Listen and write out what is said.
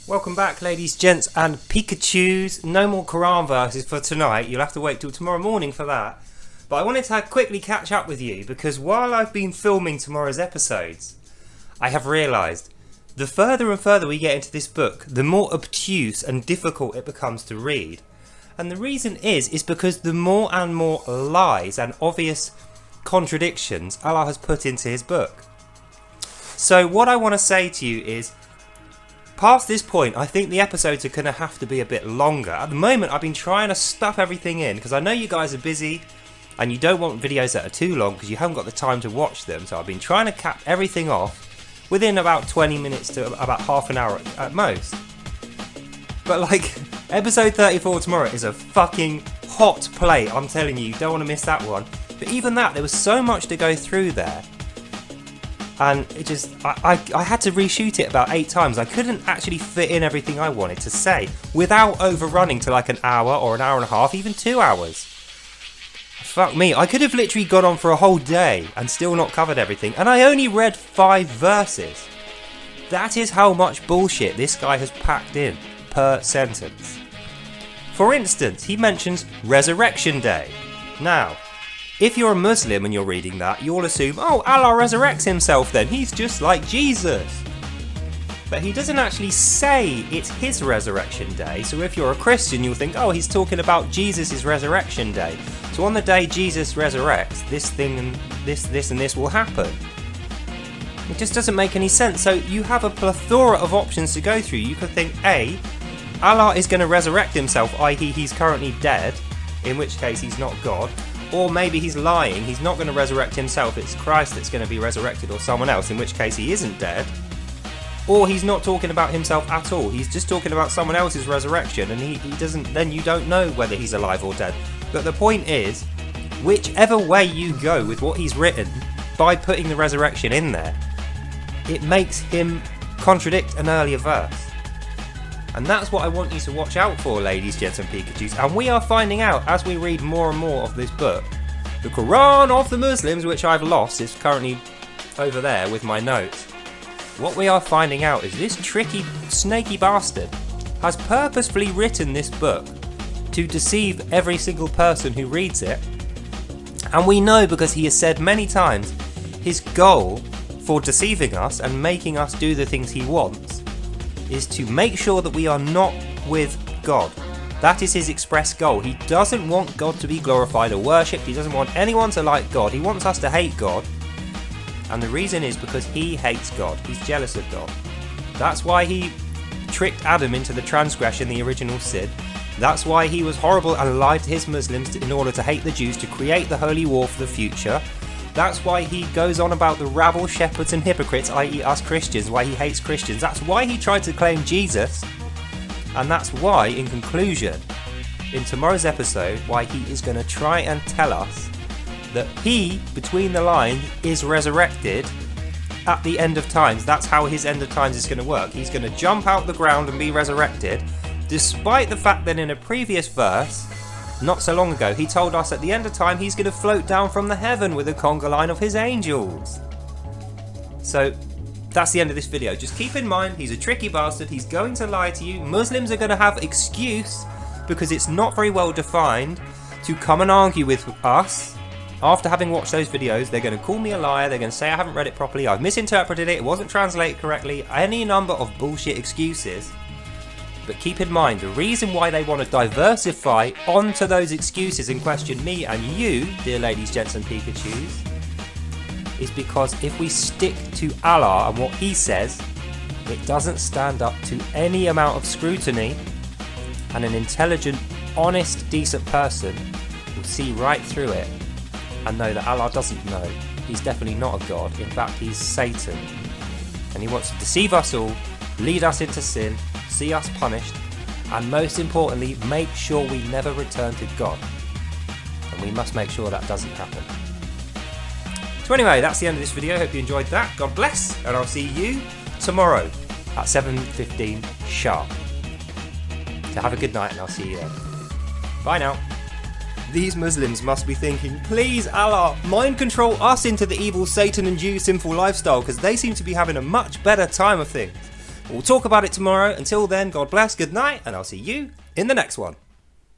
Welcome back, ladies, gents and Pikachus. No more Quran verses for tonight. You'll have to wait till tomorrow morning for that. But I wanted to quickly catch up with you because while I've been filming tomorrow's episodes, I have realised the further and further we get into this book, the more obtuse and difficult it becomes to read. And the reason is because the more and more lies and obvious contradictions Allah has put into his book. So what I want to say to you is, past this point, I think the episodes are going to have to be a bit longer. At the moment, I've been trying to stuff everything in because I know you guys are busy and you don't want videos that are too long because you haven't got the time to watch them. So I've been trying to cap everything off within about 20 minutes to about half an hour at most. But like, episode 34 tomorrow is a fucking hot play. I'm telling you, you don't want to miss that one. But even that, there was so much to go through there. And it just, I had to reshoot it about 8 times. I couldn't actually fit in everything I wanted to say without overrunning to like an hour or an hour and a half, even 2 hours. Fuck me, I could have literally gone on for a whole day and still not covered everything. And I only read 5 verses. That is how much bullshit this guy has packed in per sentence. For instance, he mentions Resurrection Day. Now, if you're a Muslim and you're reading that, you'll assume, oh, Allah resurrects himself then, he's just like Jesus. But he doesn't actually say it's his resurrection day, so if you're a Christian you'll think, oh, he's talking about Jesus' resurrection day. So on the day Jesus resurrects, this thing and this will happen. It just doesn't make any sense. So you have a plethora of options to go through. You could think, A, Allah is going to resurrect himself, i.e. he's currently dead, in which case he's not God. Or maybe he's lying, he's not going to resurrect himself, it's Christ that's going to be resurrected or someone else, in which case he isn't dead. Or he's not talking about himself at all, he's just talking about someone else's resurrection and he doesn't, then you don't know whether he's alive or dead. But the point is, whichever way you go with what he's written, by putting the resurrection in there, it makes him contradict an earlier verse. And that's what I want you to watch out for, ladies, gents and Pikachus. And we are finding out as we read more and more of this book. The Quran of the Muslims, which I've lost, is currently over there with my notes. What we are finding out is this tricky, snaky bastard has purposefully written this book to deceive every single person who reads it. And we know, because he has said many times, his goal for deceiving us and making us do the things he wants is to make sure that we are not with God. That is his express goal. He doesn't want God to be glorified or worshipped. He doesn't want anyone to like God. He wants us to hate God. And the reason is because he hates God. He's jealous of God. That's why he tricked Adam into the transgression, the original sin. That's why he was horrible and lied to his Muslims in order to hate the Jews, to create the holy war for the future. That's why he goes on about the rabble, shepherds and hypocrites, i.e. us Christians, why he hates Christians. That's why he tried to claim Jesus. And that's why, in conclusion, in tomorrow's episode, why he is going to try and tell us that he, between the lines, is resurrected at the end of times. That's how his end of times is going to work. He's going to jump out the ground and be resurrected, despite the fact that in a previous verse, not so long ago, he told us at the end of time he's going to float down from the heaven with a conga line of his angels. So that's the end of this video. Just keep in mind, he's a tricky bastard. He's going to lie to you. Muslims are going to have excuse, because it's not very well defined, to come and argue with us. After having watched those videos, they're going to call me a liar. They're going to say I haven't read it properly. I've misinterpreted it. It wasn't translated correctly. Any number of bullshit excuses. But keep in mind, the reason why they want to diversify onto those excuses and question me and you, dear ladies, gents and Pikachus, is because if we stick to Allah and what he says, it doesn't stand up to any amount of scrutiny, and an intelligent, honest, decent person will see right through it and know that Allah doesn't know. He's definitely not a God. In fact, he's Satan. And he wants to deceive us all, lead us into sin, see us punished, and most importantly, make sure we never return to God. And we must make sure that doesn't happen. So anyway, that's the end of this video. Hope you enjoyed that. God bless, and I'll see you tomorrow at 7:15 sharp. So have a good night, and I'll see you then. Bye now. These Muslims must be thinking, please Allah, mind control us into the evil Satan and Jew sinful lifestyle, because they seem to be having a much better time of things. We'll talk about it tomorrow. Until then, God bless, good night, and I'll see you in the next one.